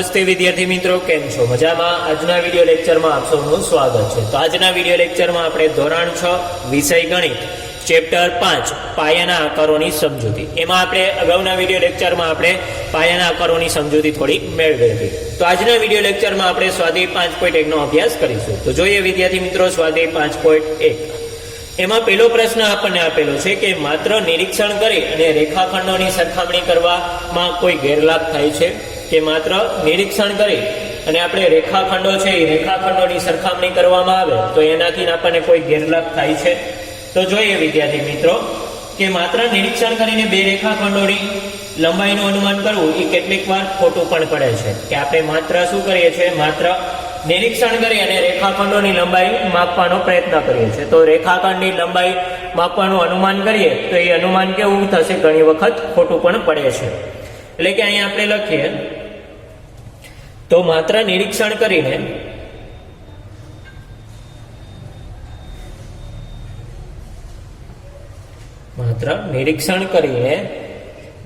નમસ્તે વિદ્યાર્થી મિત્રો, કેમ છો? મજામાં? આજના વિડીયો લેક્ચરમાં આપ સૌનું સ્વાગત છે. તો આજના વિડીયો લેક્ચરમાં આપણે ધોરણ 6 વિષય ગણિત ચેપ્ટર 5 પાયાના આકારોની સમજૂતી, એમાં આપણે અગાઉના વિડીયો લેક્ચરમાં આપણે પાયાના આકારોની સમજૂતી થોડી મેળવી હતી. તો આજના વિડીયો લેક્ચરમાં આપણે સ્વાધ્યાય 5.1 નો અભ્યાસ કરીશું. તો જોઈએ વિદ્યાર્થી મિત્રો, સ્વાધ્યાય 5.1 એમાં પહેલો પ્રશ્ન આપણને આપેલો છે કે માત્ર નિરીક્ષણ કરી અને રેખાખંડોની સરખામણી કરવામાં કોઈ ગેરલાભ થાય છે? કે માત્ર નિરીક્ષણ કરી અને આપણે રેખાખંડો છે એ રેખાખંડોની સરખામણી કરવામાં આવે તો એનાથી આપણને કોઈ ગેરલાભ થાય છે? તો જોઈએ વિદ્યાર્થી મિત્રો કે માત્ર નિરીક્ષણ કરીને બે રેખાખંડોની લંબાઈનું અનુમાન કરવું એ કેટલીક વાર ખોટું પણ પડે છે. કે આપણે માત્ર શું કરીએ છીએ, માત્ર નિરીક્ષણ કરી અને રેખાખંડોની લંબાઈ માપવાનો પ્રયત્ન કરીએ છીએ. તો રેખાખંડની લંબાઈ માપવાનું અનુમાન કરીએ તો એ અનુમાન કેવું થશે, ઘણી વખત ખોટું પણ પડે છે. એટલે કે અહીંયા આપણે લખીએ તો માત્ર નિરીક્ષણ કરીને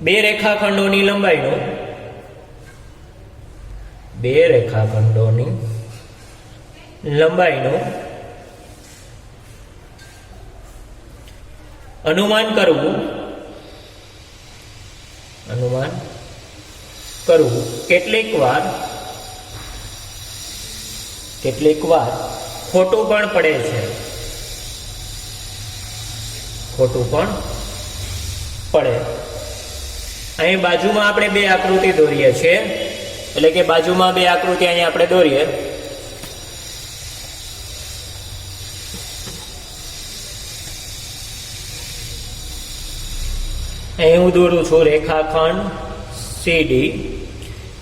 બે રેખાખંડોની લંબાઈનું અનુમાન કરવું કેટલીક વાર ખોટું પણ પડે છે. અહીં બાજુમાં આપણે બે આકૃતિ દોરીએ છીએ, એટલે કે બાજુમાં બે આકૃતિ અહીંયા આપણે દોરીએ. અહીં હું દોરું છું રેખાખંડ CD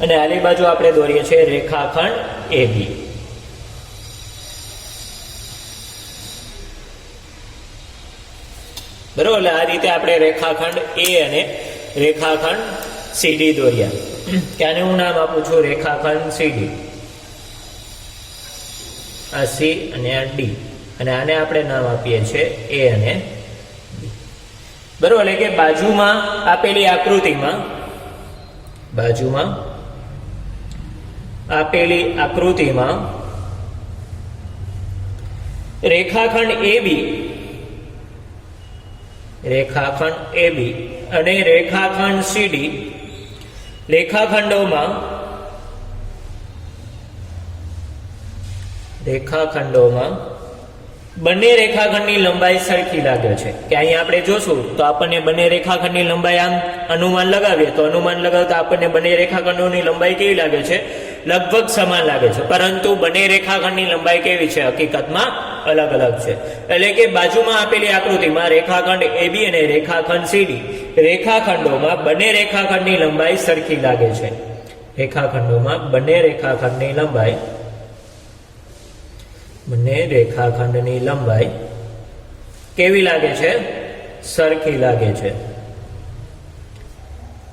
અને આલી બાજુ આપણે દોરીએ છીએ રેખાખંડ AB. બરોબર, એટલે આ રીતે આપણે રેખાખંડ A અને રેખાખંડ CD દોર્યા. ત્યાંને હું નામ આપું છું રેખાખંડ CD. આ C અને આ D, અને આને આપણે નામ આપીએ છીએ A અને B. બરોબર, એટલે કે બાજુમાં આપેલી આકૃતિમાં રેખાખંડ AB અને રેખાખંડ CD રેખાખંડોમાં બંને રેખાખંડની લંબાઈ સરખી લાગે છે. કે અહીંયા આપણે જોશું તો આપણને બંને રેખાખંડની લંબાઈ આમ અનુમાન લગાવીએ તો અનુમાન લગાવતા આપણને બંને રેખાખંડોની લંબાઈ કેવી લાગે છે, લગભગ સમાન લાગે છે. પરંતુ બંને રેખાખંડની લંબાઈ કેવી છે, હકીકતમાં અલગ અલગ છે. એટલે કે બાજુમાં આપેલી આકૃતિમાં રેખાખંડ AB અને રેખાખંડ CD રેખાખંડોમાં બંને રેખાખંડની લંબાઈ સરખી લાગે છે. બંને રેખાખંડની લંબાઈ કેવી લાગે છે, સરખી લાગે છે.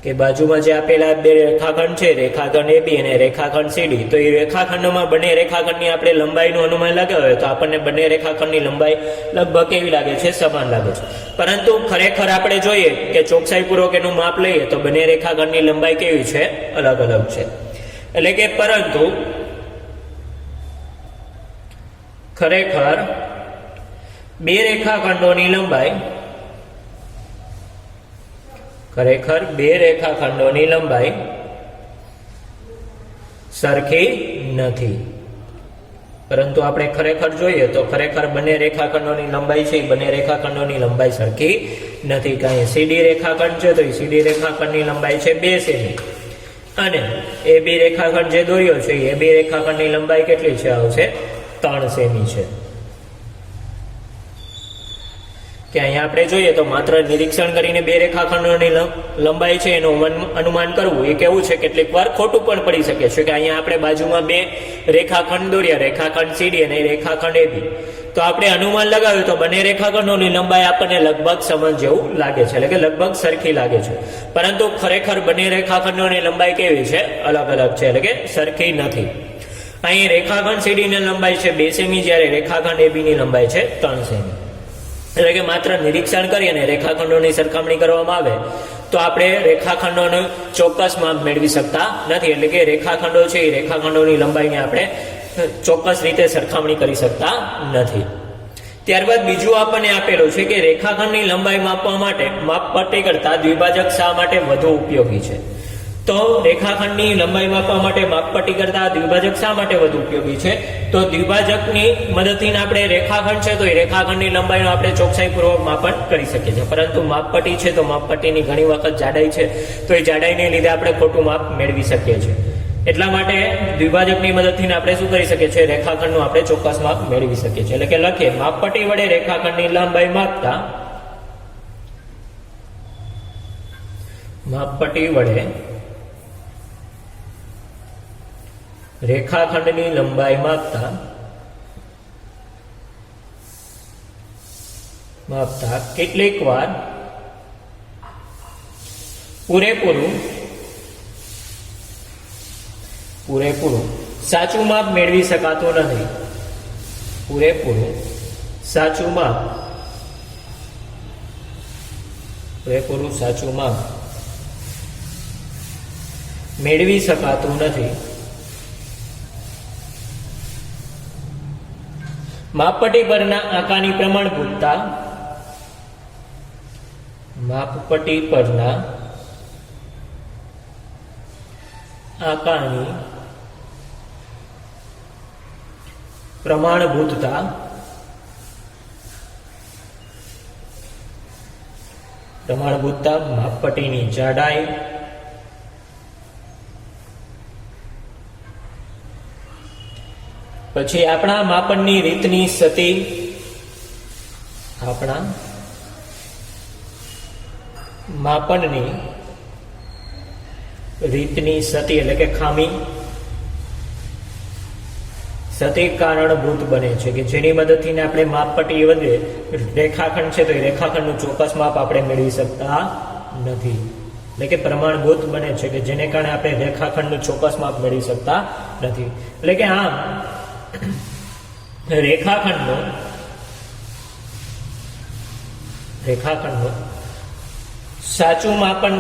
કે બાજુમાં જે આપેલા બે રેખાખંડ છે, રેખાખંડ AB અને રેખાખંડ CD, તો એ રેખાખંડોમાં બંને રેખાખંડની આપણે લંબાઈનું અનુમાન લગાવ્યું હોય તો આપણને બંને રેખાખંડની લંબાઈ લગભગ કેવી લાગે છે, સમાન લાગે છે. પરંતુ ખરેખર આપણે જોઈએ કે ચોકસાઈપૂર્વક એનું માપ લઈએ તો બંને રેખાખંડની લંબાઈ કેવી છે, અલગ અલગ છે. એટલે કે પરંતુ ખરેખર બે રેખાખંડોની લંબાઈ સરખી નથી. પરંતુ આપણે ખરેખર જોઈએ તો ખરેખર બંને રેખાખંડોની લંબાઈ છે, બંને રેખાખંડોની લંબાઈ સરખી નથી. કારણ CD રેખાખંડ છે તો CD રેખાખંડની લંબાઈ છે 2 સેમી અને AB રેખાખંડ જે દોર્યો છે એ AB રેખાખંડની લંબાઈ કેટલી છે, આવશે 3 સેમી છે. કે અહીંયા આપણે જોઈએ તો માત્ર નિરીક્ષણ કરીને બે રેખાખંડોની લંબાઈ છે એનું અનુમાન કરવું એ કેવું છે, કેટલીક વાર ખોટું પણ પડી શકે છે. કે અહીંયા આપણે બાજુમાં બે રેખાખંડ દોર્યા, રેખાખંડ CD અને રેખાખંડ AB, તો આપણે અનુમાન લગાવ્યું તો બંને રેખાખંડોની લંબાઈ આપણને લગભગ સમાન જેવું લાગે છે, એટલે કે લગભગ સરખી લાગે છે. પરંતુ ખરેખર બંને રેખાખંડોની લંબાઈ કેવી છે, અલગ અલગ છે, એટલે કે સરખી નથી. અહીં રેખાખંડ CD ની લંબાઈ છે 2 સેમી, જ્યારે રેખાખંડ AB ની લંબાઈ છે 3 સેમી. એટલે કે માત્ર નિરીક્ષણ કરી અને રેખાખંડોની સરખામણી કરવામાં આવે તો આપણે રેખાખંડોનું ચોક્કસ માપ મેળવી શકતા નથી. એટલે કે રેખાખંડો છે એ રેખાખંડોની લંબાઈને આપણે ચોક્કસ રીતે સરખામણી કરી શકતા નથી. ત્યારબાદ બીજું આપણને આપેલું છે કે રેખાખંડની લંબાઈ માપવા માટે માપપટ્ટી કરતા દ્વિભાજક શા માટે વધુ ઉપયોગી છે. તો રેખાખંડની લંબાઈ માપવા માટે માપપટ્ટી કરતા દ્વિભાજક શા માટે વધુ ઉપયોગી છે. તો દ્વિભાજકની મદદથી આપણે રેખાખંડ છે તો એ રેખાખંડની લંબાઈનું આપણે ચોકસાઈપૂર્વક માપન કરી શકીએ છીએ, પરંતુ માપપટ્ટી છે તો માપપટ્ટીની ઘણી વખત જાડાઈ છે તો એ જાડાઈને લીધે આપણે ખોટું માપ મેળવી શકીએ છીએ. એટલા માટે દ્વિભાજકની મદદથી આપણે શું કરી શકીએ છીએ, રેખાખંડનું આપણે ચોક્કસ માપ મેળવી શકીએ છીએ. એટલે કે લખીએ માપપટ્ટી વડે રેખાખંડની લંબાઈ માપતા માપપટ્ટી વડે રેખાખંડની લંબાઈ માપતા કેટલીક વાર પૂરેપૂરું સાચું માપ મેળવી શકાતું નથી. પૂરેપૂરું સાચું માપ મેળવી શકાતું નથી. માપપટ્ટી પરના આંકાની પ્રમાણભૂતતા માપપટ્ટી પરના આંકાની પ્રમાણભૂતતા માપપટ્ટીની જાડાઈ પછી આપણા માપનની રીતની સતી એટલે કે ખામી સતી કારણભૂત બને છે કે જેની મદદથી આપણે માપપટ્ટી વધે રેખાખંડ છે તો એ રેખાખંડનું ચોક્કસ માપ આપણે મેળવી શકતા નથી. એટલે કે પ્રમાણભૂત બને છે કે જેને કારણે આપણે રેખાખંડનું ચોક્કસ માપ મેળવી શકતા નથી. એટલે કે આમ રેખાખંડનું સાચું માપન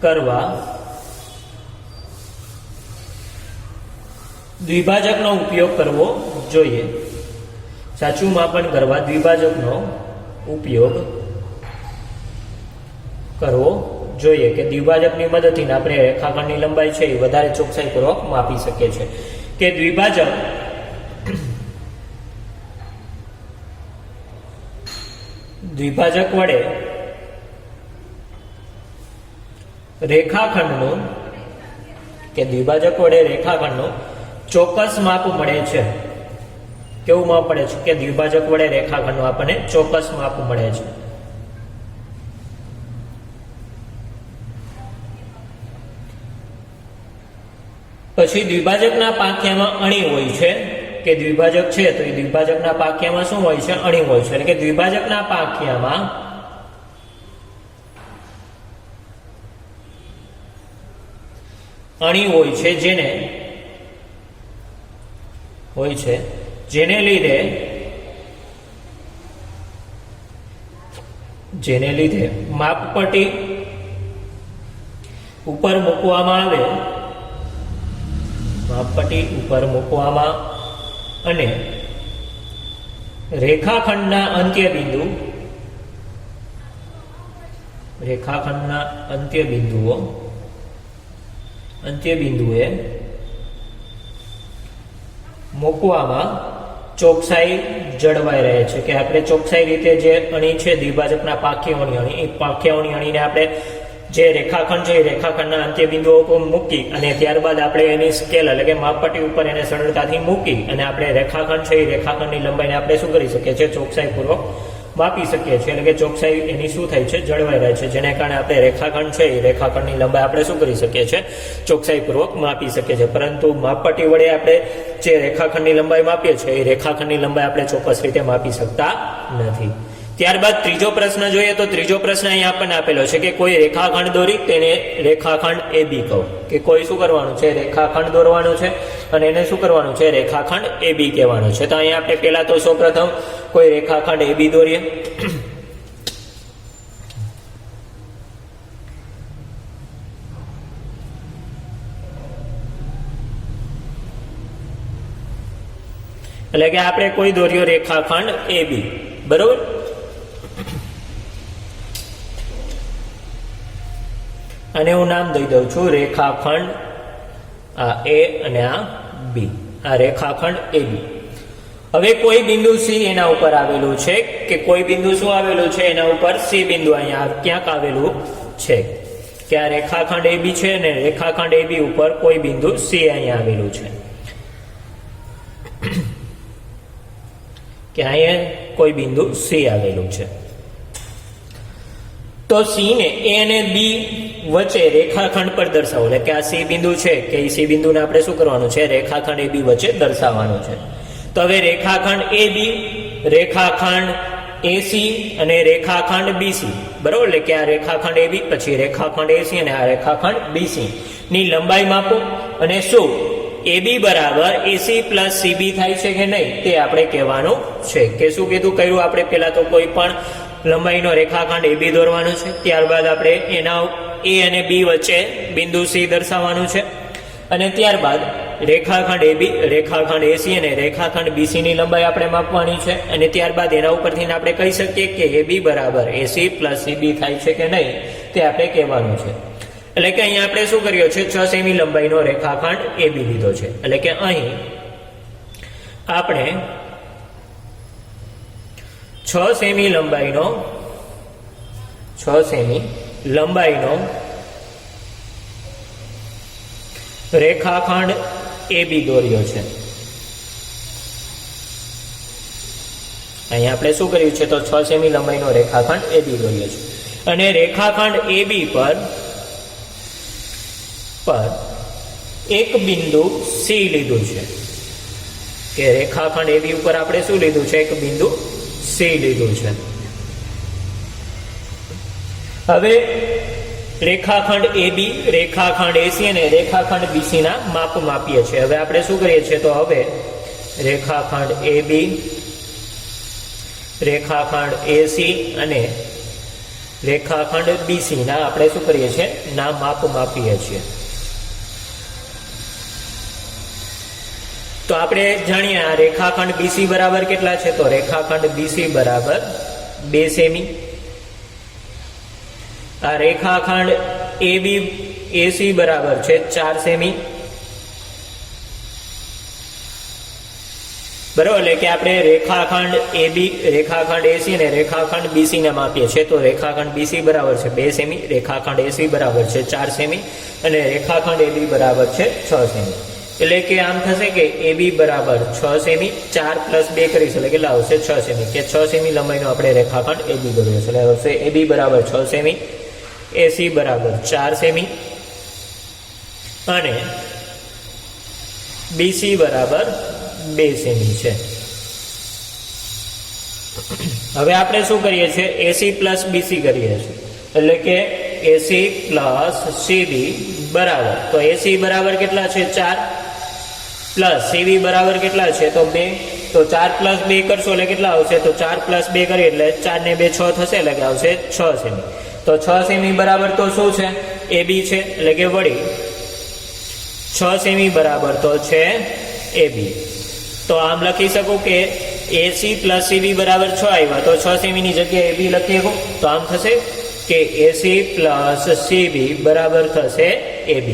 કરવા દ્વિભાજકનો ઉપયોગ કરવો જોઈએ. સાચું માપન કરવા દ્વિભાજકનો ઉપયોગ કરવો જોઈએ કે દ્વિભાજકની મદદથી આપણે રેખાખંડની લંબાઈ છે એ વધારે ચોકસાઈપૂર્વક માપી શકીએ છીએ. કે દ્વિભાજક વડે રેખાખંડનું ચોક્કસ માપ મળે છે. કેવું માપ મળે છે કે દ્વિભાજક વડે રેખાખંડનું આપણને ચોક્કસ માપ મળે છે. પછી દ્વિભાજકના પાક્યામાં અણી હોય છે કે દ્વિભાજક છે તો એ દ્વિભાજકના પાક્યામાં શું હોય છે, અણી હોય છે. એટલે કે દ્વિભાજકના પાક્યામાં અણી હોય છે જેને લીધે માપપટ્ટી ઉપર મૂકવામાં અને રેખાખંડના અંત્યબિંદુએ મૂકવામાં ચોકસાઈ જળવાઈ રહે છે. કે આપણે ચોકસાઈ રીતે જે અણી છે દ્વિભાજકના પાક્યાઓની અણી, એ પાક્યાઓની અણીને આપણે જે રેખાખંડ છે એ રેખાખંડના અંત્યબિંદુઓ ઉપર મૂકી અને ત્યારબાદ આપણે એની સ્કેલ એટલે કે માપપટ્ટી ઉપર એને સરળતાથી મૂકી અને આપણે રેખાખંડ છે એ રેખાખંડની લંબાઈને આપણે શું કરી શકીએ છીએ, ચોકસાઈપૂર્વક માપી શકીએ છીએ. એટલે કે ચોકસાઈ એની શું થાય છે, જળવાઈ રહે છે, જેને કારણે આપણે રેખાખંડ છે એ રેખાખંડની લંબાઈ આપણે શું કરી શકીએ છીએ, ચોકસાઈપૂર્વક માપી શકીએ છીએ. પરંતુ માપપટ્ટી વડે આપણે જે રેખાખંડની લંબાઈ માપીએ છીએ એ રેખાખંડની લંબાઈ આપણે ચોક્કસ રીતે માપી શકતા નથી. ત્યારબાદ ત્રીજો પ્રશ્ન જોઈએ તો ત્રીજો પ્રશ્ન અહીંયા આપણને આપેલો છે કે કોઈ રેખાખંડ દોરી તેને રેખાખંડ AB કહો. કે કોઈ શું કરવાનું છે, રેખાખંડ દોરવાનું છે અને એને શું કરવાનું છે, રેખાખંડ AB કહેવાનું છે. તો અહીંયા આપણે પહેલા તો સૌપ્રથમ કોઈ રેખાખંડ AB દોરીએ. એટલે કે આપણે કોઈ દોર્યો રેખાખંડ AB, બરોબર. અને હું નામ દઈ દઉં છું રેખાખંડ આ A અને આ B, આ રેખાખંડ AB. હવે કોઈ બિંદુ C એના ઉપર આવેલું છે, કે કોઈ બિંદુ શું આવેલું છે એના ઉપર C બિંદુ અહીંયા ક્યાંક આવેલું છે, કે આ રેખાખંડ AB છે ને રેખાખંડ AB ઉપર કોઈ બિંદુ C અહીંયા આવેલું છે, કે અહીંયા કોઈ બિંદુ C આવેલું છે. તો C ને A અને B વચ્ચે રેખાખંડ પર દર્શાવો, એટલે કે આ C બિંદુ છે, કે એ C બિંદુને આપણે શું કરવાનું છે, રેખાખંડ AB વચ્ચે દર્શાવવાનું છે. તો હવે રેખાખંડ AB, રેખાખંડ AC અને રેખાખંડ BC, બરોબર. એટલે કે આ રેખાખંડ AB, પછી રેખાખંડ AC અને આ રેખાખંડ BC ની લંબાઈ માપો, અને શું AB બરાબર AC પ્લસ CB થાય છે કે નહીં તે આપણે કહેવાનું છે. કે શું કીધું કર્યું આપણે, પેલા તો કોઈ પણ લંબાઈનો રેખાખંડ AB દોરવાનો છે, ત્યારબાદ આપણે એના A અને B વચ્ચે બિંદુ C દર્શાવવાનું છે, અને ત્યારબાદ રેખાખંડ AB, રેખાખંડ AC અને રેખાખંડ BC ની લંબાઈ આપણે માપવાની છે, અને ત્યારબાદ એના ઉપરથી આપણે કહી શકીએ કે AB બરાબર AC પ્લસ CB થાય છે કે નહીં તે આપણે કહેવાનું છે. એટલે કે અહીંયા આપણે શું કર્યો છે, 6 સેમી લંબાઈનો રેખાખંડ AB લીધો છે. એટલે કે અહીં આપણે 6 સેમી લંબાઈનો રેખાખંડ AB દોર્યો છે. અહીંયા આપણે શું કર્યું છે, તો 6 સેમી લંબાઈનો રેખાખંડ AB દોર્યો છે, અને રેખાખંડ AB પર એક બિંદુ C લીધું છે, કે રેખાખંડ AB ઉપર આપણે શું લીધું છે, એક બિંદુ C લીધું છે. હવે રેખાખંડ AB, રેખાખંડ AC અને રેખાખંડ BC ના માપ માપીએ છીએ. હવે આપણે શું કરીએ છીએ, તો હવે રેખાખંડ AB, રેખાખંડ AC અને રેખાખંડ BC ના આપણે શું કરીએ છીએ, ના માપ માપીએ છીએ. તો આપણે જાણીએ આ રેખાખંડ BC બરાબર કેટલા છે, તો રેખાખંડ BC બરાબર 2 સેમી. આ રેખાખંડ AB AC બરાબર છે 4 સેમી, બરાબર. એટલે કે આપણે રેખાખંડ AB, રેખાખંડ AC અને રેખાખંડ BC ને માપીએ છીએ. તો રેખાખંડ BC બરાબર છે 2 સેમી, રેખાખંડ AC બરાબર છે 4 સેમી અને રેખાખંડ AB બરાબર છે 6 સેમી. એટલે કે આમ થશે કે AB બરાબર 6 સેમી, 4 પ્લસ 2 કરીશું એટલે કેટલા આવશે, 6 સેમી. કે 6 સેમી લંબાઈનો આપણે રેખાખંડ AB દોર્યો છે. એટલે આવશે AB બરાબર 6 સેમી, AC બરાબર 4 સેમી અને BC બરાબર 2 સેમી છે. હવે આપણે શું કરીએ છીએ, AC પ્લસ BC કરીએ છીએ. એટલે કે AC પ્લસ CB બરાબર, તો AC બરાબર કેટલા છે, 4 પ્લસ CB બરાબર કેટલા છે, તો 2. તો 4 પ્લસ 2 કરશો એટલે કેટલા આવશે, તો 4 પ્લસ 2 કરીએ એટલે 4 ને 2 6 થશે, એટલે કે આવશે 6 સેમી. તો 6 સેમી બરાબર તો શું છે, AB છે. એટલે કે વળી 6 સેમી બરાબર તો છે AB. તો આમ લખી શકું કે AC પ્લસ CB બરાબર 6 આવ્યા, તો 6 સેમી ની જગ્યાએ AB લખી શકું. તો આમ થશે કે AC પ્લસ CB બરાબર થશે AB.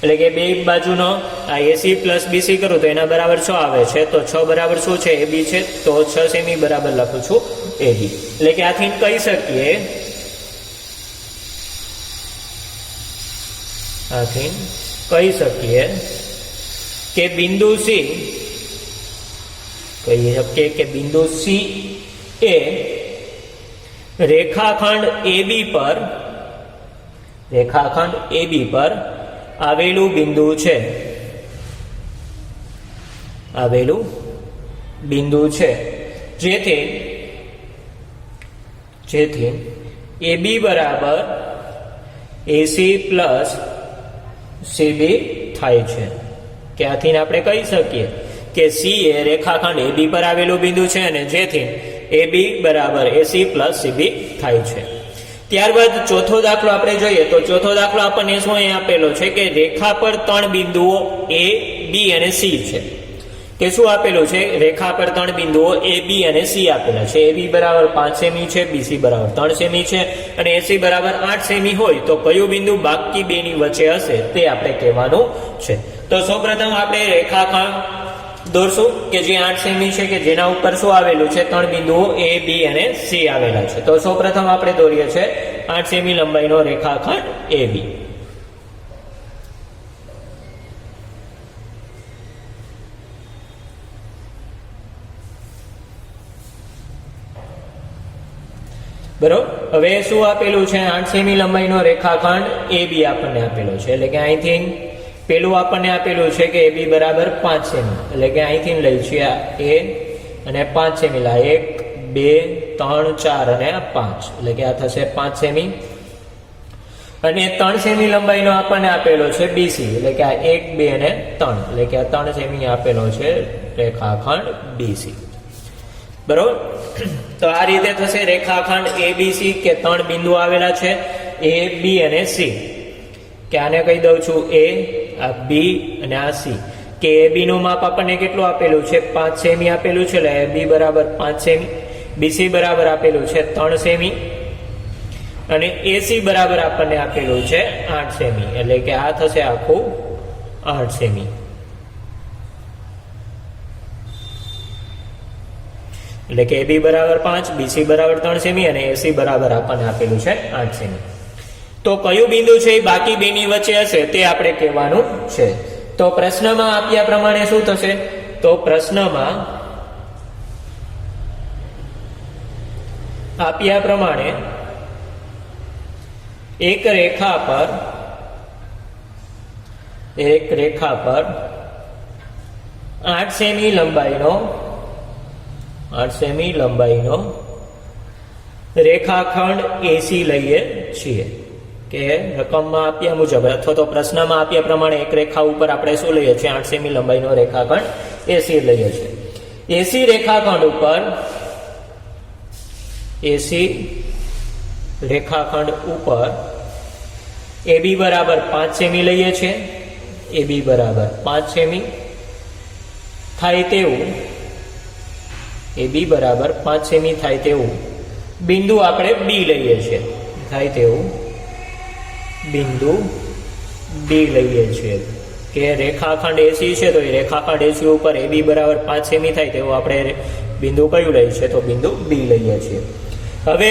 એટલે કે બે બાજુનો આ AC પ્લસ BC કરું તો એના બરાબર 6 આવે છે. તો 6 બરાબર શું છે, AB છે. તો 6 સેમી બરાબર લખું છું AB. એટલે કે આથી કહી શકીએ કે બિંદુ C, કહી શકીએ કે બિંદુ C એ રેખાખંડ AB પર આવેલું બિંદુ છે, જેથી AB બરાબર AC પ્લસ CB થાય છે. કે આથી આપણે કહી શકીએ કે C એ રેખાખંડ AB પર આવેલું બિંદુ છે અને જેથી AB બરાબર AC પ્લસ CB થાય છે. ત્યારબાદ ચોથો દાખલો આપણે જોઈએ તો ચોથો દાખલો આપણને શું અહીં આપેલો છે કે રેખા પર 3 બિંદુઓ A, B અને C છે. કે શું આપેલું છે, રેખા પર 3 બિંદુઓ એ બી અને સી આપેલા છે. એ બી બરાબર 5 સેમી છે, બીસી બરાબર 3 સેમી છે અને એસી બરાબર 8 સેમી હોય તો કયું બિંદુ બાકી બેની વચ્ચે હશે તે આપણે કહેવાનું છે. તો સૌપ્રથમ આપણે રેખાખંડ દોરશું કે જે 8 સેમી છે, કે જેના ઉપર શું આવેલું છે, 3 બિંદુઓ એ બી અને સી આવેલા છે. તો સૌપ્રથમ આપણે દોરીએ છીએ 8 સેમી લંબાઈનો રેખાખંડ એ બી. બરોબર. હવે શું આપેલું છે, 8 સેમી લંબાઈનો રેખાખંડ એ બી આપણને આપેલો છે. એટલે કે અહીંથી પેલું આપણને આપેલું છે કે એ બી બરાબર 5 સેમી. એટલે કે અહીંથી લઈ છીએ એ અને 5 સેમી લા 1 2 3 4 અને 5. એટલે કે આ થશે 5 સેમી. અને 3 સેમી લંબાઈનો આપણને આપેલો છે બીસી. એટલે કે આ 1 2 અને 3. એટલે કે આ 3 સેમી આપેલો છે રેખાખંડ બીસી. બરોબર. તો આ રીતે થશે રેખાખંડ એબીસી કે 3 બિંદુ આવેલા છે એ બી અને સી. કે આને કહી દઉં છું એ, આ બી અને આ સી. કે એ બી નું માપ આપણને કેટલું આપેલું છે, 5 સેમી આપેલું છે. એટલે બી બરાબર 5 સેમી, બીસી બરાબર આપેલું છે 3 સેમી અને એસી બરાબર આપણને આપેલું છે 8 સેમી. એટલે કે આ થશે આખું 8 સેમી. એટલે કે બી બરાબર 5, બીસી બરાબર 3 સેમી અને એસી બરાબર આપણને આપેલું છે 8 સેમી. તો કયું બિંદુ છે એ બાકી બેની વચ્ચે હશે તે આપણે કહેવાનું છે. તો પ્રશ્નમાં આપ્યા પ્રમાણે શું થશે, તો પ્રશ્નમાં આપ્યા પ્રમાણે એક રેખા પર 8 સેમી લંબાઈનો રેખાખંડ એસી લઈએ છીએ. કે રકમમાં આપ્યા મુજબ અથવા તો પ્રશ્નમાં આપ્યા પ્રમાણે એક રેખા ઉપર આપણે શું લઈએ છીએ, 8 સેમી લંબાઈનો રેખાખંડ એસી લઈએ છીએ. એસી રેખાખંડ ઉપર એ બી બરાબર 5 સેમી લઈએ છીએ. એ બી બરાબર 5 સેમી થાય તેવું, એ બી બરાબર 5 સેમી થાય તેવું બિંદુ આપણે બી લઈએ છીએ. થાય તેવું બિંદુ બી લઈએ છીએ. કે રેખાખંડ એસી છે તો એ રેખાખંડ એસી ઉપર એ બી બરાબર 5 સેમી થાય તેવું આપણે બિંદુ કયું લઈએ છીએ, તો બિંદુ બી લઈએ છીએ. હવે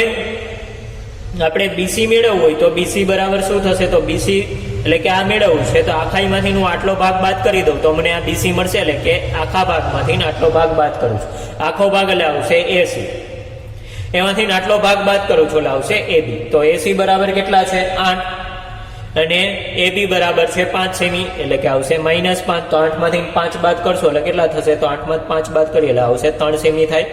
આપણે બીસી મેળવવું હોય તો બીસી બરાબર શું થશે, તો બીસી એટલે કે આ મેળવવું છે તો આખાઈમાંથી હું આટલો ભાગ બાદ કરી દઉં તો મને આ બીસી મળશે. એટલે કે આખા ભાગમાંથી આટલો ભાગ બાદ કરું છું. આખો ભાગ એટલે આવશે એસી, એમાંથી આટલો ભાગ બાદ કરું છું એટલે આવશે એબી. તો એસી બરાબર કેટલા છે, 8 અને એબી બરાબર છે 5 સેમી. એટલે કે આવશે -5. તો 8 માંથી 5 બાદ કરશો એટલે કેટલા થશે, તો 8 માંથી 5 બાદ કરીએ એટલે આવશે 3 સેમી થાય.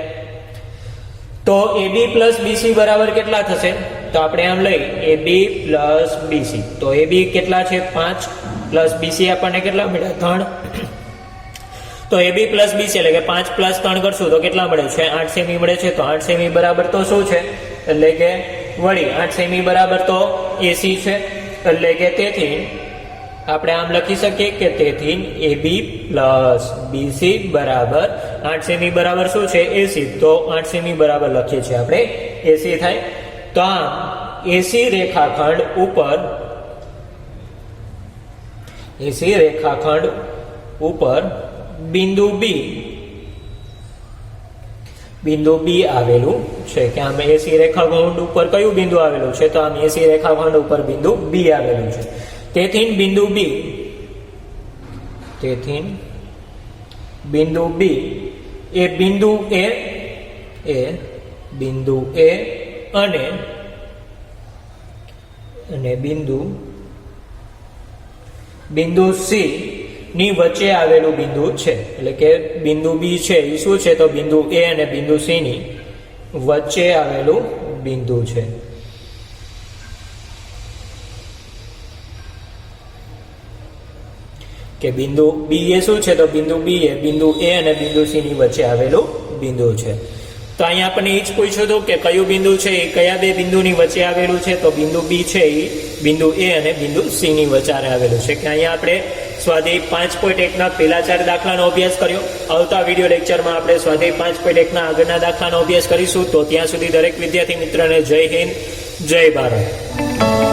તો એબી પ્લસ બીસી બરાબર કેટલા થશે, તો આપણે આમ લઈ એબી પ્લસ બીસી. તો એબી કેટલા છે, 5 પ્લસ બીસી આપણને કેટલા મળ્યા, 3. તો એબી પ્લસ બીસી એટલે કે 5 પ્લસ 3 કરશું તો કેટલા મળે છે, 8 સેમી મળે છે. તો 8 સેમી બરાબર તો શું છે, એટલે કે વળી 8 સેમી બરાબર તો એસી છે. એટલે કે તેથી આપણે આમ લખી શકીએ કે તેથી એબી પ્લસ બીસી બરાબર 8 સેમી બરાબર શું છે, એસી. તો 8 સેમી બરાબર લખીએ છીએ આપણે એસી થાય. તો આમ એસી રેખાખંડ ઉપર બિંદુ બી આવેલું છે. કે આમ એસી રેખાખંડ ઉપર કયું બિંદુ આવેલું છે, તો આમ એસી રેખાખંડ ઉપર બિંદુ બી આવેલું છે. તેથી બિંદુ બી એ બિંદુ એ અને બિંદુ સી ની વચ્ચે આવેલું બિંદુ છે. એટલે કે બિંદુ બી છે એ શું છે, તો બિંદુ એ અને બિંદુ સી ની વચ્ચે આવેલું બિંદુ છે. કે બિંદુ બી એ શું છે, તો બિંદુ બી એ બિંદુ એ અને બિંદુ સી ની વચ્ચે આવેલું બિંદુ છે. તો અહીંયા આપણને એ જ પૂછ્યું હતું કે કયું બિંદુ છે એ કયા બે બિંદુની વચ્ચે આવેલું છે, તો બિંદુ બી છે એ બિંદુ એ અને બિંદુ સી ની વચ્ચે આવેલું છે. કે અહીંયા આપણે સ્વાધ્યાય 5.1 પહેલા 4 દાખલાનો અભ્યાસ કર્યો. આવતા વિડીયો લેક્ચરમાં આપણે સ્વાધ્યાય 5.1 આગળના દાખલાનો અભ્યાસ કરીશું. તો ત્યાં સુધી દરેક વિદ્યાર્થી મિત્રને જય હિન્દ, જય ભારત.